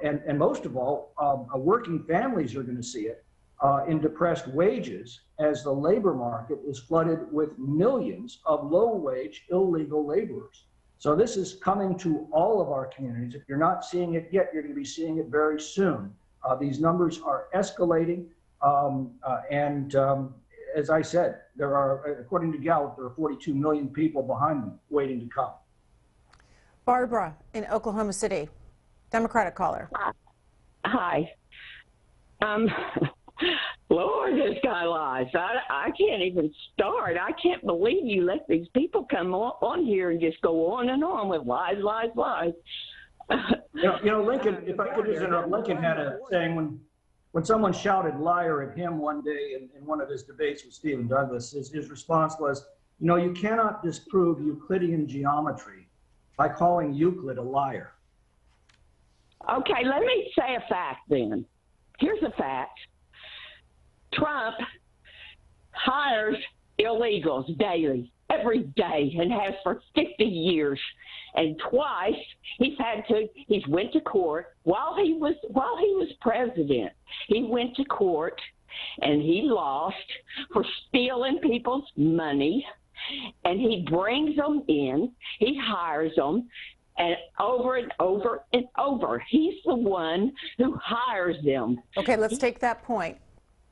and most of all, working families are going to see it in depressed wages as the labor market is flooded with millions of low-wage illegal laborers. So this is coming to all of our communities. If you're not seeing it yet, you're going to be seeing it very soon. These numbers are escalating, as I said, there are, according to Gallup, there are 42 million people behind them waiting to come. Barbara in Oklahoma City, Democratic caller. Hi. Lord, this guy lies. I can't even start. I can't believe you let these people come on here and just go on and on with lies, lies, lies. You know, Lincoln, if I could just interrupt, Lincoln had a saying when someone shouted liar at him one day in one of his debates with Stephen Douglas, his response was, you know, you cannot disprove Euclidean geometry by calling Euclid a liar. Okay, let me say a fact then. Here's a fact. Trump hires illegals daily, every day, and has for 50 years. And twice he's went to court while he was president. He went to court and he lost for stealing people's money. And he brings them in, he hires them, and over and over and over. He's the one who hires them. Okay, let's take that point,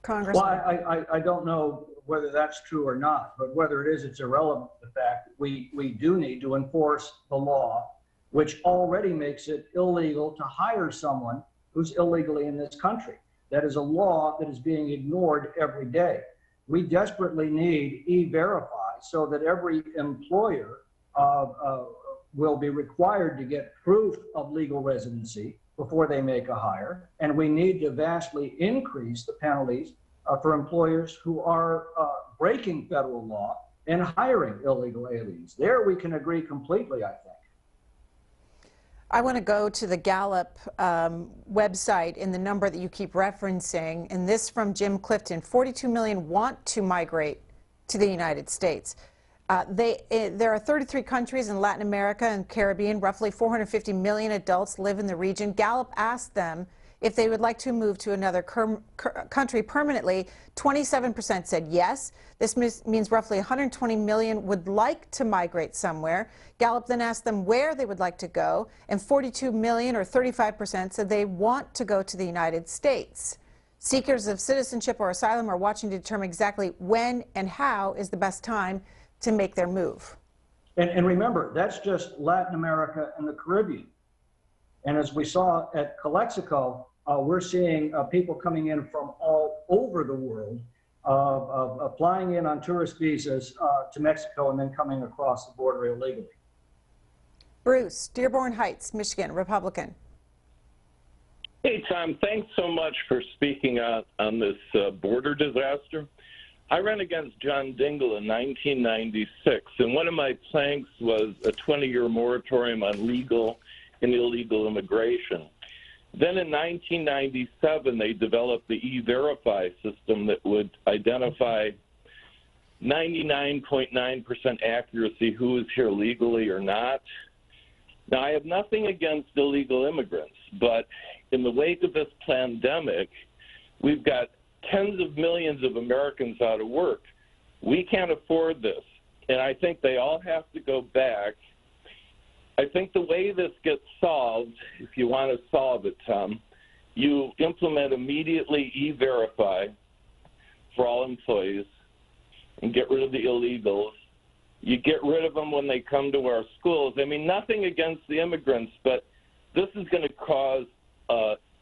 Congressman. Well, I don't know whether that's true or not, but whether it is, it's irrelevant to the fact that we do need to enforce the law, which already makes it illegal to hire someone who's illegally in this country. That is a law that is being ignored every day. We desperately need E-Verify so that every employer will be required to get proof of legal residency before they make a hire. And we need to vastly increase the penalties for employers who are breaking federal law and hiring illegal aliens. There we can agree completely, I think. I want to go to the Gallup website and the number that you keep referencing, and this from Jim Clifton. 42 million want to migrate to the United States. There are 33 countries in Latin America and Caribbean. Roughly 450 million adults live in the region. Gallup asked them if they would like to move to another country permanently. 27% said yes. This means roughly 120 million would like to migrate somewhere. Gallup then asked them where they would like to go, and 42 million, or 35%, said they want to go to the United States. Seekers of citizenship or asylum are watching to determine exactly when and how is the best time to make their move. And remember, that's just Latin America and the Caribbean. And as we saw at Calexico, we're seeing people coming in from all over the world, flying in on tourist visas to Mexico and then coming across the border illegally. Bruce, Dearborn Heights, Michigan, Republican. Hey, Tom, thanks so much for speaking out on this border disaster. I ran against John Dingell in 1996, and one of my planks was a 20-year moratorium on legal and illegal immigration. Then in 1997, they developed the E-Verify system that would identify 99.9% accuracy who is here legally or not. Now, I have nothing against illegal immigrants, but in the wake of this pandemic, we've got tens of millions of Americans out of work. We can't afford this, and I think they all have to go back. I think the way this gets solved, if you want to solve it, Tom, you implement immediately E-Verify for all employees and get rid of the illegals. You get rid of them when they come to our schools. I mean, nothing against the immigrants, but this is going to cause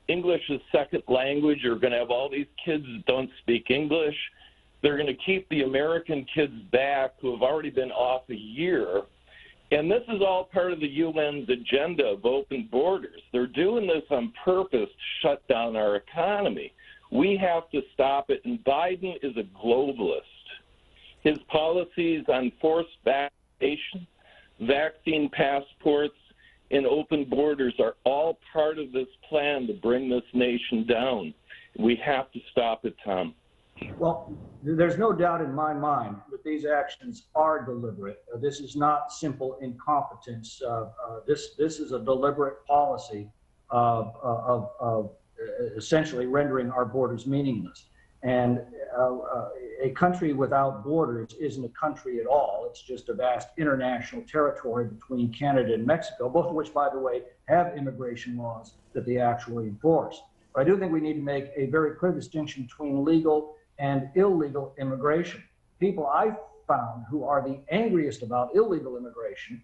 English as second language. You're going to have all these kids that don't speak English. They're going to keep the American kids back who have already been off a year. And this is all part of the UN's agenda of open borders. They're doing this on purpose to shut down our economy. We have to stop it, and Biden is a globalist. His policies on forced vaccination, vaccine passports, and open borders are all part of this plan to bring this nation down. We have to stop it, Tom. Well, there's no doubt in my mind that these actions are deliberate. This is not simple incompetence. This is a deliberate policy of essentially rendering our borders meaningless. And a country without borders isn't a country at all. It's just a vast international territory between Canada and Mexico, both of which, by the way, have immigration laws that they actually enforce. But I do think we need to make a very clear distinction between legal and illegal immigration. People I've found who are the angriest about illegal immigration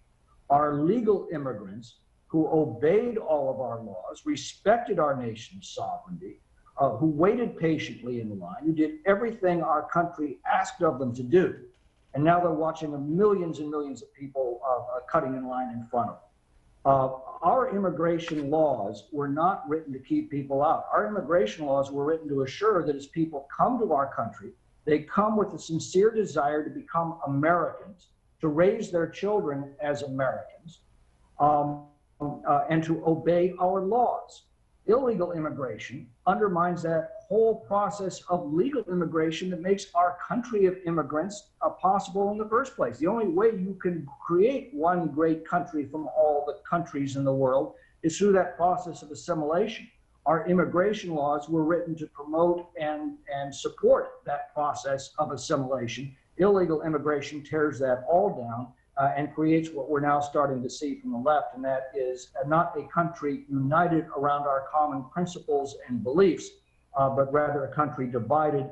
are legal immigrants who obeyed all of our laws, respected our nation's sovereignty, who waited patiently in line, who did everything our country asked of them to do. And now they're watching millions and millions of people cutting in line in front of them. Our immigration laws were not written to keep people out. Our immigration laws were written to assure that as people come to our country, they come with a sincere desire to become Americans, to raise their children as Americans, and to obey our laws. Illegal immigration undermines that whole process of legal immigration that makes our country of immigrants possible in the first place. The only way you can create one great country from all the countries in the world is through that process of assimilation. Our immigration laws were written to promote and support that process of assimilation. Illegal immigration tears that all down and creates what we're now starting to see from the left, and that is not a country united around our common principles and beliefs, but rather a country divided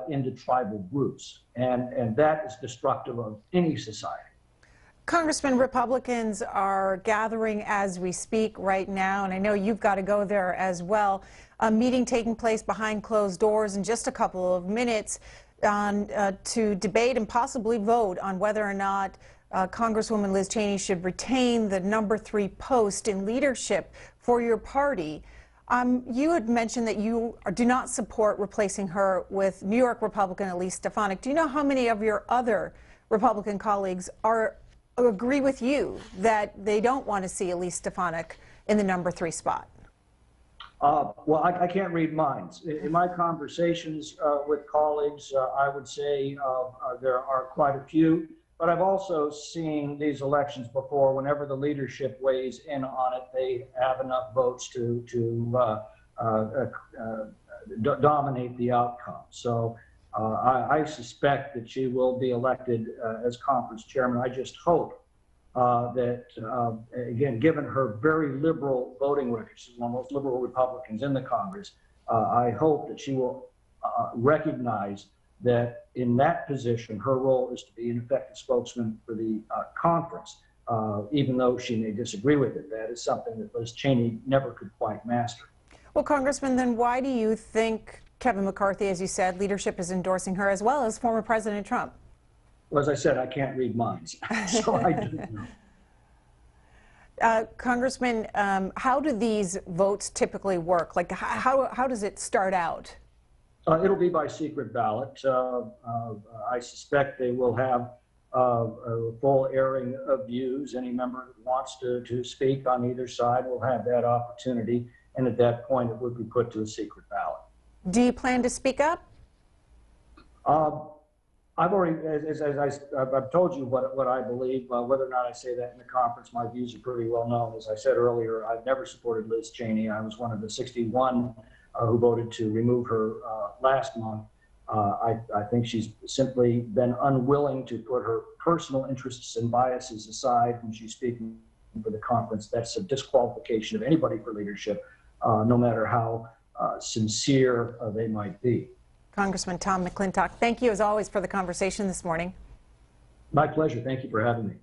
into tribal groups. And that is destructive of any society. Congressman, Republicans are gathering as we speak right now, and I know you've got to go there as well. A meeting taking place behind closed doors in just a couple of minutes to debate and possibly vote on whether or not Congresswoman Liz Cheney should retain the #3 post in leadership for your party. You had mentioned that you do not support replacing her with New York Republican Elise Stefanik. Do you know how many of your other Republican colleagues agree with you that they don't want to see Elise Stefanik in the #3 spot? Well, I can't read minds. In my conversations with colleagues, I would say there are quite a few. But I've also seen these elections before. Whenever the leadership weighs in on it, they have enough votes to dominate the outcome. So I suspect that she will be elected as conference chairman. I just hope that, again, given her very liberal voting record, she's one of the most liberal Republicans in the Congress, I hope that she will recognize that in that position, her role is to be an effective spokesman for the conference, even though she may disagree with it. That is something that Liz Cheney never could quite master. Well, Congressman, then why do you think Kevin McCarthy, as you said, leadership is endorsing her as well as former President Trump? Well, as I said, I can't read minds, so I don't know. Congressman, how do these votes typically work? Like, how does it start out? It'll be by secret ballot. I suspect they will have a full airing of views. Any member who wants to speak on either side will have that opportunity. And at that point, it would be put to a secret ballot. Do you plan to speak up? I've already, as I've told you what I believe. Whether or not I say that in the conference, my views are pretty well known. As I said earlier, I've never supported Liz Cheney. I was one of the 61 who voted to remove her last month. I think she's simply been unwilling to put her personal interests and biases aside when she's speaking for the conference. That's a disqualification of anybody for leadership, no matter how sincere they might be. Congressman Tom McClintock, thank you as always for the conversation this morning. My pleasure. Thank you for having me.